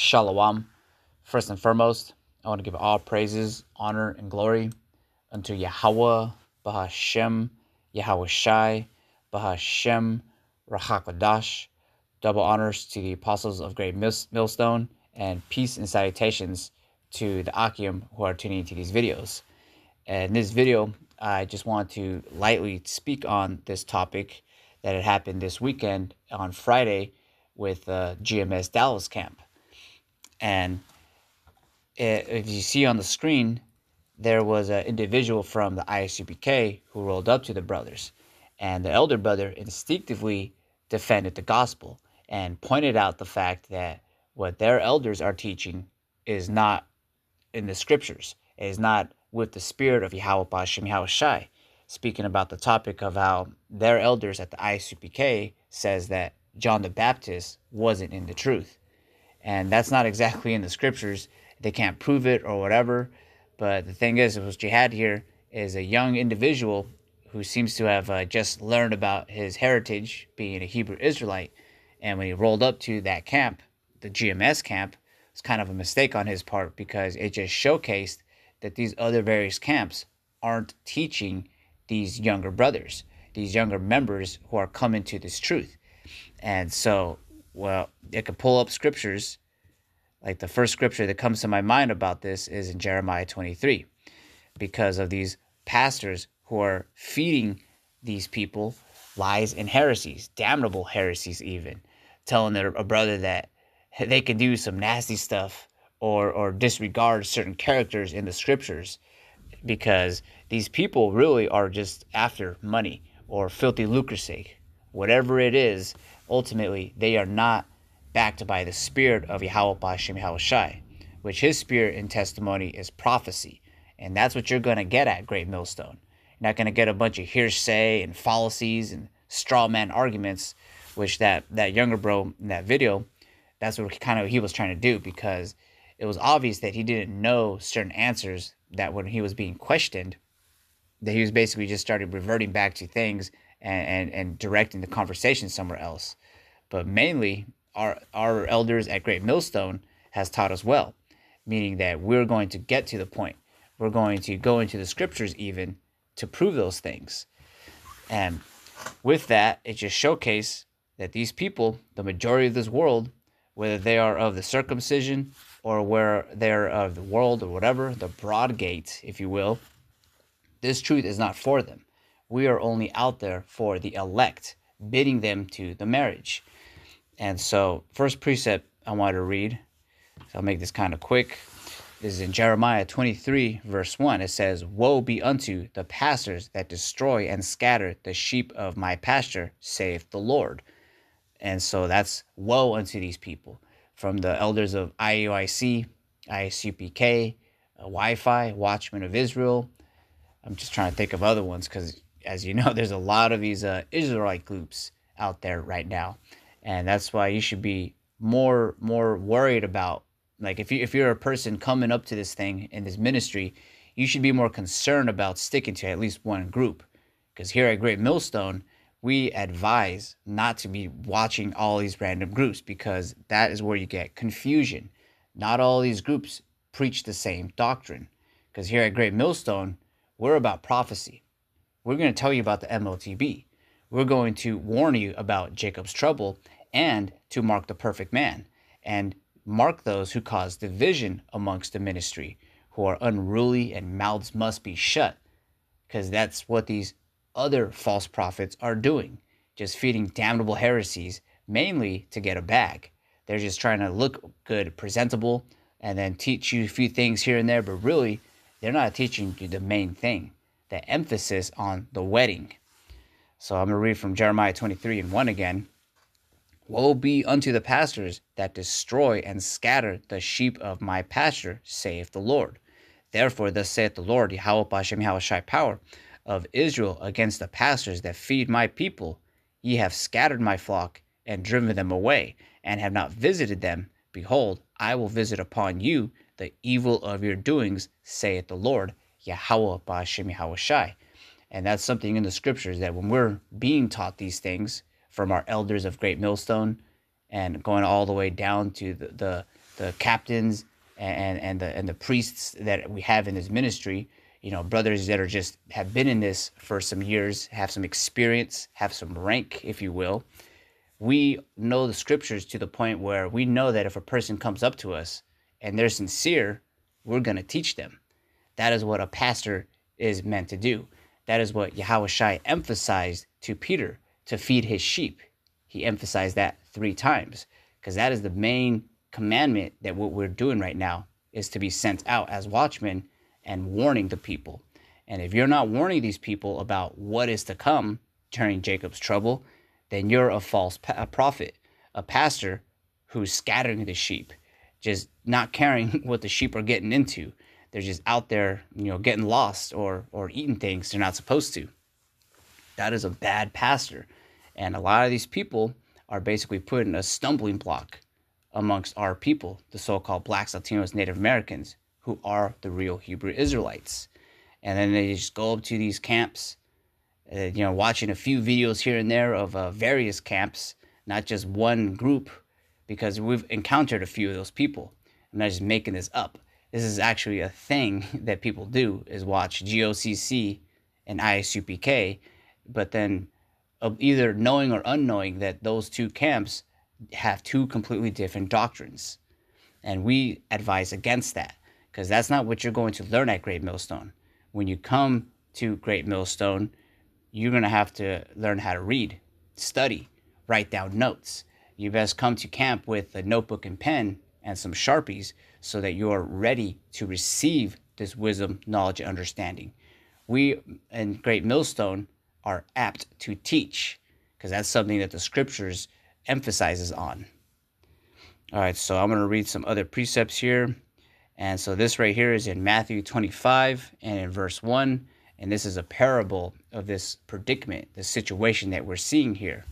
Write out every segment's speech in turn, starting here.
Shalom. First and foremost, I want to give all praises, honor, and glory unto Yahweh, Bahashem, Yahweh Shai, Bahashem, Rahakadash. Double honors to the apostles of Great Millstone, and peace and salutations to the Akim who are tuning into these videos. And in this video, I just want to lightly speak on this topic that had happened this weekend on Friday with GMS Dallas camp. And if you see on the screen, there was an individual from the ISUPK who rolled up to the brothers. And the elder brother instinctively defended the gospel and pointed out the fact that what their elders are teaching is not in the scriptures. It is not with the spirit of Yahweh Ba'ashem Yahweh Shai, speaking about the topic of how their elders at the ISUPK says that John the Baptist wasn't in the truth. And that's not exactly in the scriptures. They can't prove it or whatever. But the thing is, what you had here is a young individual who seems to have just learned about his heritage, being a Hebrew Israelite. And when he rolled up to that camp, the GMS camp, it was kind of a mistake on his part, because it just showcased that these other various camps aren't teaching these younger brothers, these younger members who are coming to this truth. And so, well, it could pull up scriptures. Like the first scripture that comes to my mind about this is in Jeremiah 23, because of these pastors who are feeding these people lies and heresies, damnable heresies even, telling a brother that they can do some nasty stuff or disregard certain characters in the scriptures, because these people really are just after money or filthy lucre's sake. Whatever it is, ultimately, they are not backed by the spirit of Yahweh Ba'ashem Yahweh Shai, which his spirit in testimony is prophecy. And that's what you're going to get at Great Millstone. You're not going to get a bunch of hearsay and fallacies and straw man arguments, which that younger bro in that video, that's what he was trying to do, because it was obvious that he didn't know certain answers, that when he was being questioned, that he was basically just started reverting back to things and directing the conversation somewhere else. But mainly, our elders at Great Millstone has taught us well, meaning that we're going to get to the point. We're going to go into the scriptures even to prove those things. And with that, it just showcased that these people, the majority of this world, whether they are of the circumcision or where they're of the world or whatever, the broad gate, if you will, this truth is not for them. We are only out there for the elect, bidding them to the marriage. And so, first precept I wanted to read, so I'll make this kind of quick. This is in Jeremiah 23, verse 1. It says, "Woe be unto the pastors that destroy and scatter the sheep of my pasture, saith the Lord." And so that's woe unto these people. From the elders of IUIC, ISUPK, Wi-Fi, Watchmen of Israel. I'm just trying to think of other ones, because as you know, there's a lot of these Israelite groups out there right now. And that's why you should be more worried about, like, if you're a person coming up to this thing in this ministry, you should be more concerned about sticking to at least one group. Because here at Great Millstone, we advise not to be watching all these random groups, because that is where you get confusion. Not all these groups preach the same doctrine. Because here at Great Millstone, we're about prophecy. We're going to tell you about the MOTB. We're going to warn you about Jacob's trouble and to mark the perfect man, and mark those who cause division amongst the ministry, who are unruly and mouths must be shut, because that's what these other false prophets are doing, just feeding damnable heresies, mainly to get a bag. They're just trying to look good, presentable, and then teach you a few things here and there, but really, they're not teaching you the main thing, the emphasis on the wedding. So I'm going to read from Jeremiah 23 and 1 again. "Woe be unto the pastors that destroy and scatter the sheep of my pasture, saith the Lord. Therefore thus saith the Lord, Yahweh Ba'ashem Yahweh Shai power of Israel, against the pastors that feed my people. Ye have scattered my flock and driven them away, and have not visited them. Behold, I will visit upon you the evil of your doings, saith the Lord, Yahweh Ba'ashem Yahweh Shai." And that's something in the scriptures, that when we're being taught these things from our elders of Great Millstone, and going all the way down to the the captains and the priests that we have in this ministry, brothers that are just have been in this for some years, have some experience, have some rank, if you will. We know the scriptures to the point where we know that if a person comes up to us and they're sincere, we're going to teach them. That is what a pastor is meant to do. That is what Yahushua emphasized to Peter, to feed his sheep. He emphasized that 3 times, because that is the main commandment, that what we're doing right now is to be sent out as watchmen and warning the people. And if you're not warning these people about what is to come during Jacob's trouble, then you're a false prophet, a pastor who's scattering the sheep, just not caring what the sheep are getting into. They're just out there, getting lost or eating things they're not supposed to. That is a bad pastor. And a lot of these people are basically putting a stumbling block amongst our people, the so-called Blacks, Latinos, Native Americans, who are the real Hebrew Israelites. And then they just go up to these camps, watching a few videos here and there of various camps, not just one group, because we've encountered a few of those people. I'm not just making this up. This is actually a thing that people do, is watch GOCC and ISUPK, but then either knowing or unknowing that those 2 camps have 2 completely different doctrines. And we advise against that, because that's not what you're going to learn at Great Millstone. When you come to Great Millstone, you're going to have to learn how to read, study, write down notes. You best come to camp with a notebook and pen and some Sharpies so that you are ready to receive this wisdom, knowledge, and understanding. We in Great Millstone are apt to teach, because that's something that the scriptures emphasizes on. All right, so I'm going to read some other precepts here. And so this right here is in Matthew 25 and in verse 1. And this is a parable of this predicament, the situation that we're seeing here.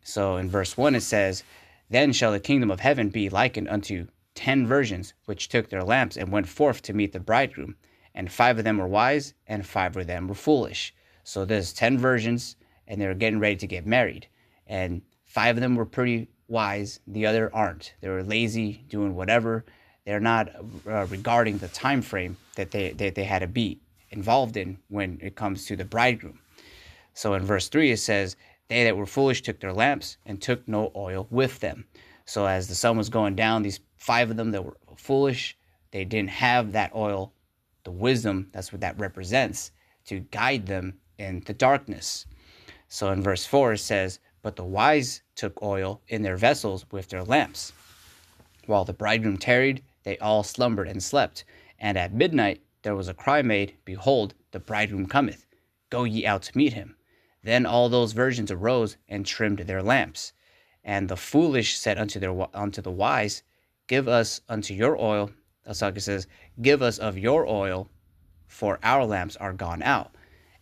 So in verse 1 it says, "Then shall the kingdom of heaven be likened unto 10 virgins, which took their lamps and went forth to meet the bridegroom. And 5 of them were wise, and 5 of them were foolish." So there's 10 virgins, and they're getting ready to get married. And 5 of them were pretty wise, the other aren't. They were lazy, doing whatever. They're not regarding the time frame that they had to be involved in when it comes to the bridegroom. So in verse 3 it says, "They that were foolish took their lamps and took no oil with them." So as the sun was going down, these 5 of them that were foolish, they didn't have that oil, the wisdom, that's what that represents, to guide them in the darkness. So in verse 4 it says, "But the wise took oil in their vessels with their lamps. While the bridegroom tarried, they all slumbered and slept. And at midnight there was a cry made, Behold, the bridegroom cometh. Go ye out to meet him. Then all those virgins arose and trimmed their lamps. And the foolish said unto the wise, Give us unto your oil." So it says, "Give us of your oil, for our lamps are gone out."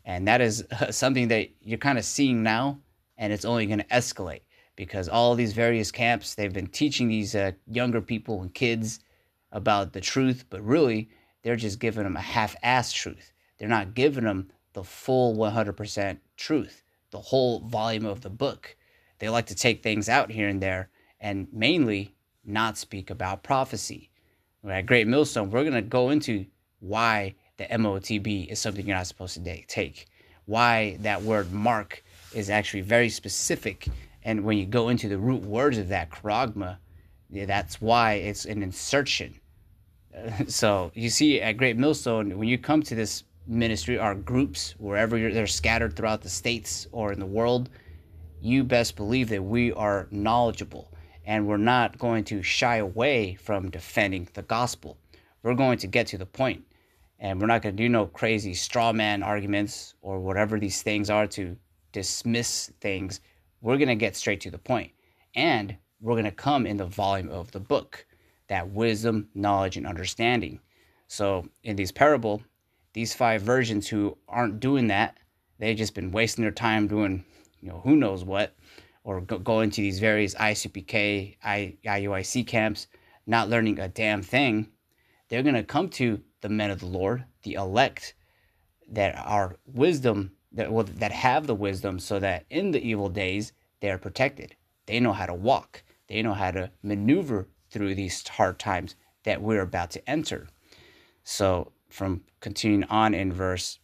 And that is something that you're kind of seeing now, and it's only going to escalate, because all these various camps, they've been teaching these younger people and kids about the truth, but really they're just giving them a half-assed truth. They're not giving them the full 100% truth, the whole volume of the book. They like to take things out here and there, and mainly not speak about prophecy. At Great Millstone, we're going to go into why the MOTB is something you're not supposed to take, why that word mark is actually very specific. And when you go into the root words of that, charagma, that's why it's an insertion. So you see at Great Millstone, when you come to this ministry, our groups, wherever they're scattered throughout the states or in the world, you best believe that we are knowledgeable, and we're not going to shy away from defending the gospel. We're going to get to the point, and we're not going to do no crazy straw man arguments or whatever these things are to dismiss things. We're going to get straight to the point, and we're going to come in the volume of the book, that wisdom, knowledge, and understanding. So in this parable, these 5 virgins who aren't doing that, they've just been wasting their time doing, who knows what, or going to these various ICPK, IUIC camps, not learning a damn thing. They're going to come to the men of the Lord, the elect, that are wisdom, that have the wisdom, so that in the evil days, they are protected. They know how to walk. They know how to maneuver through these hard times that we're about to enter. So from continuing on in verse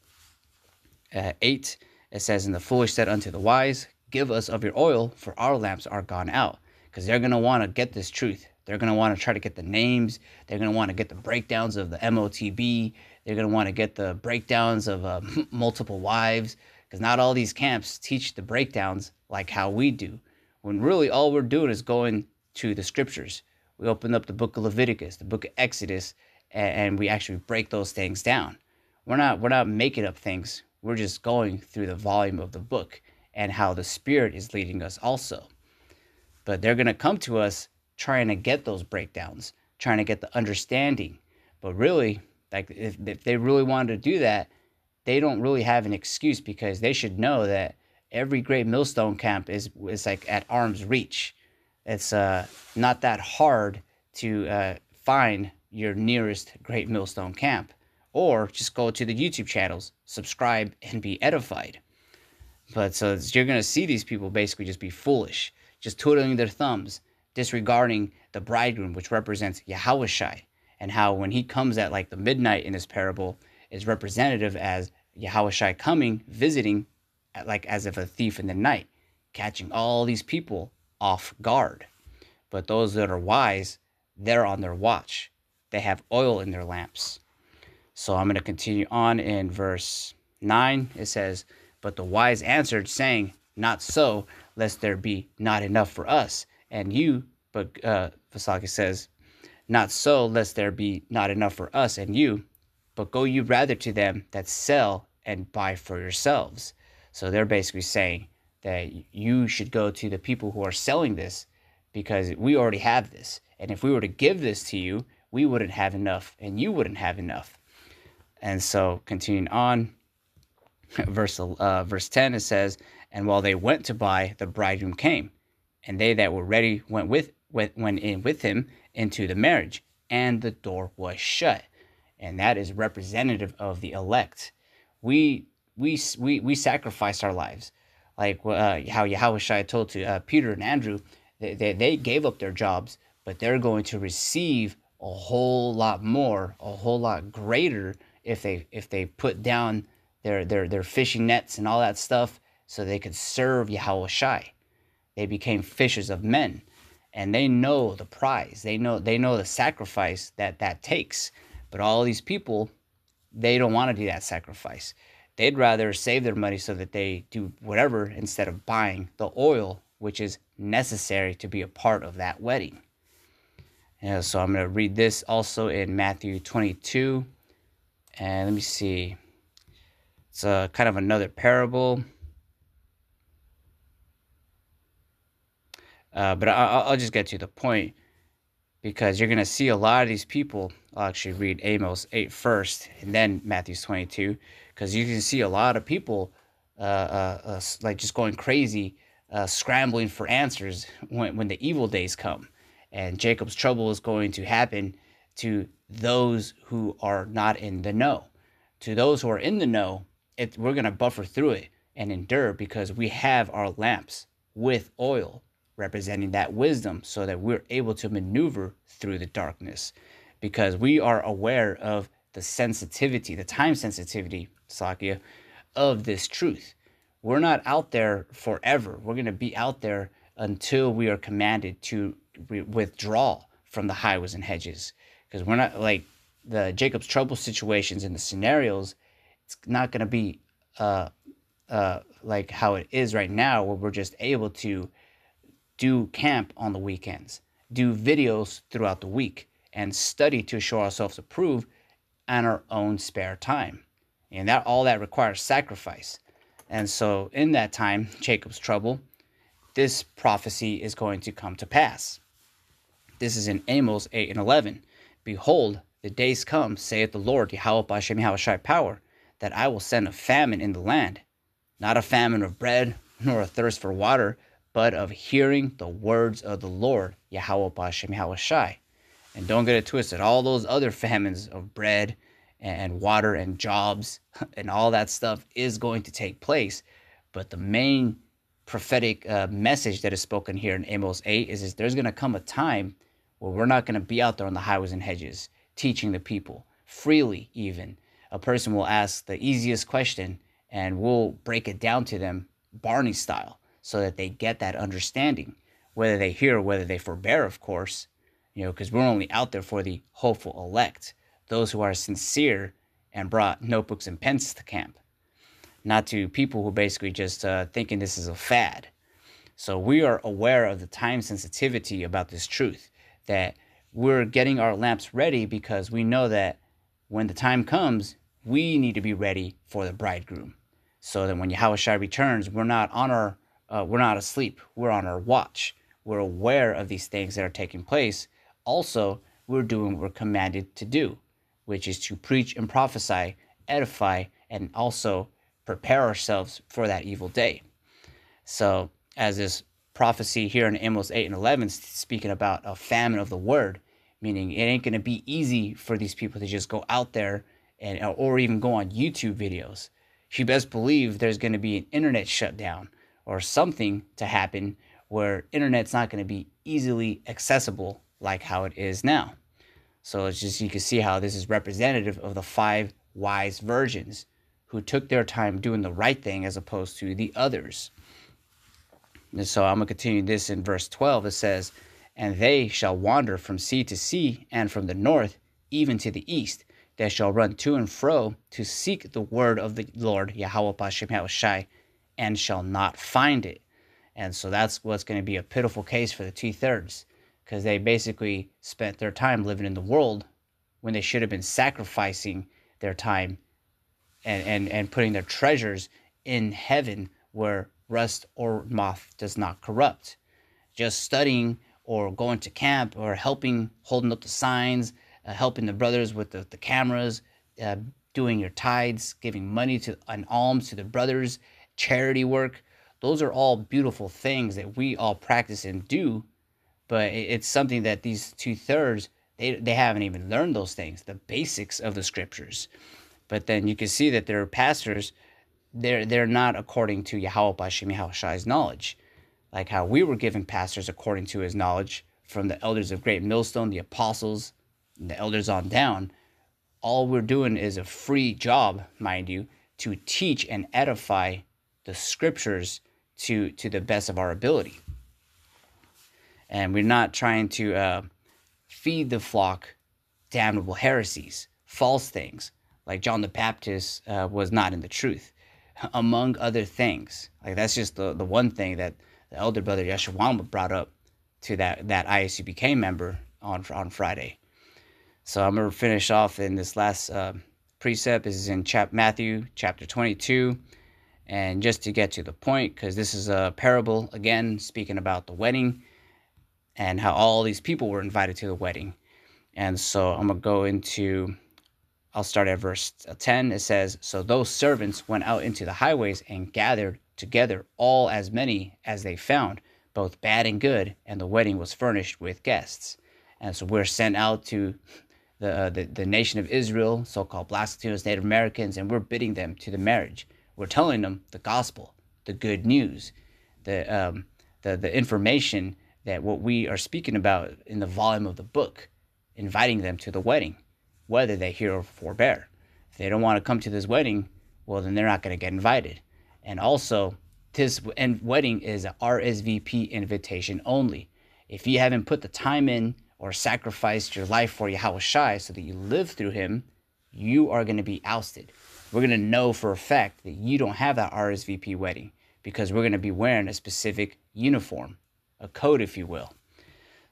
8, it says, and the foolish said unto the wise, give us of your oil, for our lamps are gone out. Because they're going to want to get this truth. They're going to want to try to get the names. They're going to want to get the breakdowns of the MOTB. They're going to want to get the breakdowns of multiple wives. Because not all these camps teach the breakdowns like how we do. When really all we're doing is going to the scriptures. We open up the book of Leviticus, the book of Exodus, and we actually break those things down. We're not making up things. We're just going through the volume of the book and how the Spirit is leading us also. But they're going to come to us trying to get those breakdowns, trying to get the understanding. But really, like if they really wanted to do that, they don't really have an excuse, because they should know that every great millstone camp is like at arm's reach. It's not that hard to find your nearest great millstone camp, or just go to the YouTube channels, subscribe, and be edified. But so you're going to see these people basically just be foolish, just twiddling their thumbs, disregarding the bridegroom, which represents Yahushai, and how when he comes at like the midnight in this parable is representative as Yahushai coming, visiting, like as if a thief in the night, catching all these people off guard. But those that are wise, they're on their watch. They have oil in their lamps. So I'm going to continue on in verse 9. It says, but the wise answered, saying, not so, lest there be not enough for us and you. But Vasaki says, not so, lest there be not enough for us and you, but go you rather to them that sell and buy for yourselves. So they're basically saying that you should go to the people who are selling this, because we already have this. And if we were to give this to you, we wouldn't have enough and you wouldn't have enough. And so continuing on, verse 10, it says, and while they went to buy, the bridegroom came, and they that were ready went in with him into the marriage, and the door was shut. And that is representative of the elect. We sacrificed our lives, like how Yahushua told to Peter and Andrew. They gave up their jobs, but they're going to receive a whole lot more, a whole lot greater, if they put down their fishing nets and all that stuff, so they could serve Yahushua. They became fishers of men, and they know the prize. They know the sacrifice that takes. But all these people, they don't want to do that sacrifice. They'd rather save their money so that they do whatever instead of buying the oil, which is necessary to be a part of that wedding. Yeah, so I'm going to read this also in Matthew 22. And let me see. It's kind of another parable. But I'll just get to the point, because you're going to see a lot of these people. I'll actually read Amos 8 first, and then Matthew 22, because you can see a lot of people like just going crazy, scrambling for answers when the evil days come. And Jacob's trouble is going to happen to those who are not in the know. To those who are in the know, we're going to buffer through it and endure, because we have our lamps with oil, representing that wisdom, so that we're able to maneuver through the darkness, because we are aware of the sensitivity, the time sensitivity, Sakya, of this truth. We're not out there forever. We're going to be out there until we are commanded to withdraw from the highways and hedges, because we're not like the Jacob's trouble situations and the scenarios. It's not going to be like how it is right now, where we're just able to do camp on the weekends, do videos throughout the week, and study to show ourselves approved on our own spare time. And that all that requires sacrifice. And so in that time, Jacob's trouble, this prophecy is going to come to pass. This is in Amos 8 and 11. Behold, the days come, saith the Lord, Yahweh B'Shem Yahushai power, that I will send a famine in the land, not a famine of bread, nor a thirst for water, but of hearing the words of the Lord, Yahweh B'Shem Yahushai. And don't get it twisted, all those other famines of bread and water and jobs and all that stuff is going to take place. But the main prophetic message that is spoken here in Amos 8 is there's going to come a time where we're not going to be out there on the highways and hedges teaching the people freely. Even a person will ask the easiest question and we'll break it down to them Barney style so that they get that understanding, whether they hear or whether they forbear, of course, because we're only out there for the hopeful elect, those who are sincere and brought notebooks and pens to camp, not to people who basically just thinking this is a fad. So we are aware of the time sensitivity about this truth, that we're getting our lamps ready because we know that when the time comes, we need to be ready for the bridegroom. So that when Yahushua returns, we're not asleep. We're on our watch. We're aware of these things that are taking place. Also, we're doing what we're commanded to do, which is to preach and prophesy, edify, and also prepare ourselves for that evil day. So, as this prophecy here in Amos 8 and 11 speaking about a famine of the word, meaning it ain't going to be easy for these people to just go out there or even go on YouTube videos. You best believe there's going to be an internet shutdown or something to happen where internet's not going to be easily accessible like how it is now. So it's just, you can see how this is representative of the 5 wise virgins who took their time doing the right thing as opposed to the others. And so I'm going to continue this in verse 12. It says, "And they shall wander from sea to sea, and from the north even to the east. They shall run to and fro to seek the word of the Lord, Yahweh Bashem Yahushai, and shall not find it." And so that's what's going to be a pitiful case for the 2/3, because they basically spent their time living in the world when they should have been sacrificing their time and putting their treasures in heaven where rust or moth does not corrupt. Just studying or going to camp or helping, holding up the signs, helping the brothers with the cameras, doing your tithes, giving money to an alms to the brothers, charity work. Those are all beautiful things that we all practice and do, but it's something that these 2/3, they haven't even learned those things, the basics of the scriptures. But then you can see that their pastors, they're not according to Yahweh Bashem Yahushai's knowledge, like how we were given pastors according to his knowledge from the elders of Great Millstone, the apostles, and the elders on down. All we're doing is a free job, mind you, to teach and edify the scriptures to the best of our ability. And we're not trying to feed the flock damnable heresies, false things, like John the Baptist was not in the truth, among other things. Like that's just the one thing that the elder brother Yeshua brought up to that ISUBK member on Friday. So I'm going to finish off in this last precept. This is in Matthew chapter 22. And just to get to the point, because this is a parable, again, speaking about the wedding and how all these people were invited to the wedding. And so I'm going to go into, I'll start at verse 10. It says, "So those servants went out into the highways and gathered together all as many as they found, both bad and good, and the wedding was furnished with guests." And so we're sent out to the nation of Israel, so-called Black Latinos, Native Americans, and we're bidding them to the marriage. We're telling them the gospel, the good news, the information that what we are speaking about in the volume of the book, inviting them to the wedding, whether they hear or forbear. If they don't want to come to this wedding, well, then they're not going to get invited. And also, this wedding is a RSVP invitation only. If you haven't put the time in or sacrificed your life for Yahushai so that you live through him, you are going to be ousted. We're going to know for a fact that you don't have that RSVP wedding because we're going to be wearing a specific uniform, a code, if you will.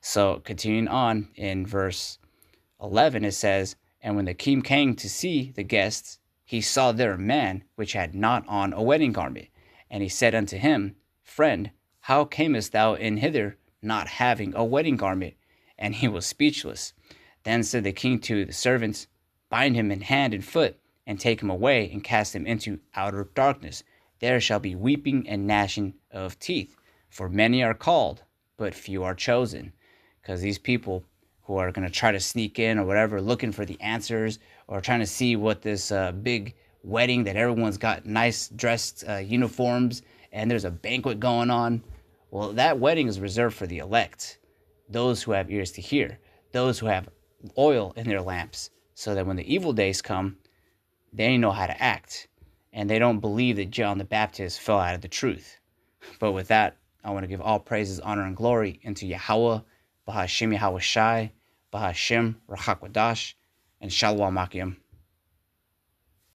So continuing on in verse 11, it says, "And when the king came to see the guests, he saw there a man which had not on a wedding garment. And he said unto him, Friend, how camest thou in hither, not having a wedding garment? And he was speechless. Then said the king to the servants, Bind him in hand and foot, and take him away, and cast him into outer darkness. There shall be weeping and gnashing of teeth. For many are called, but few are chosen." Because these people who are going to try to sneak in or whatever, looking for the answers, or trying to see what this big wedding that everyone's got nice dressed uniforms, and there's a banquet going on. Well, that wedding is reserved for the elect. those who have ears to hear, those who have oil in their lamps, so that when the evil days come, they know how to act, and they don't believe that John the Baptist fell out of the truth. But with that, I want to give all praises, honor, and glory unto Yahweh, Bahashem Yahweh Shai, Bahashem Rachakwadash, and Shalom Akim.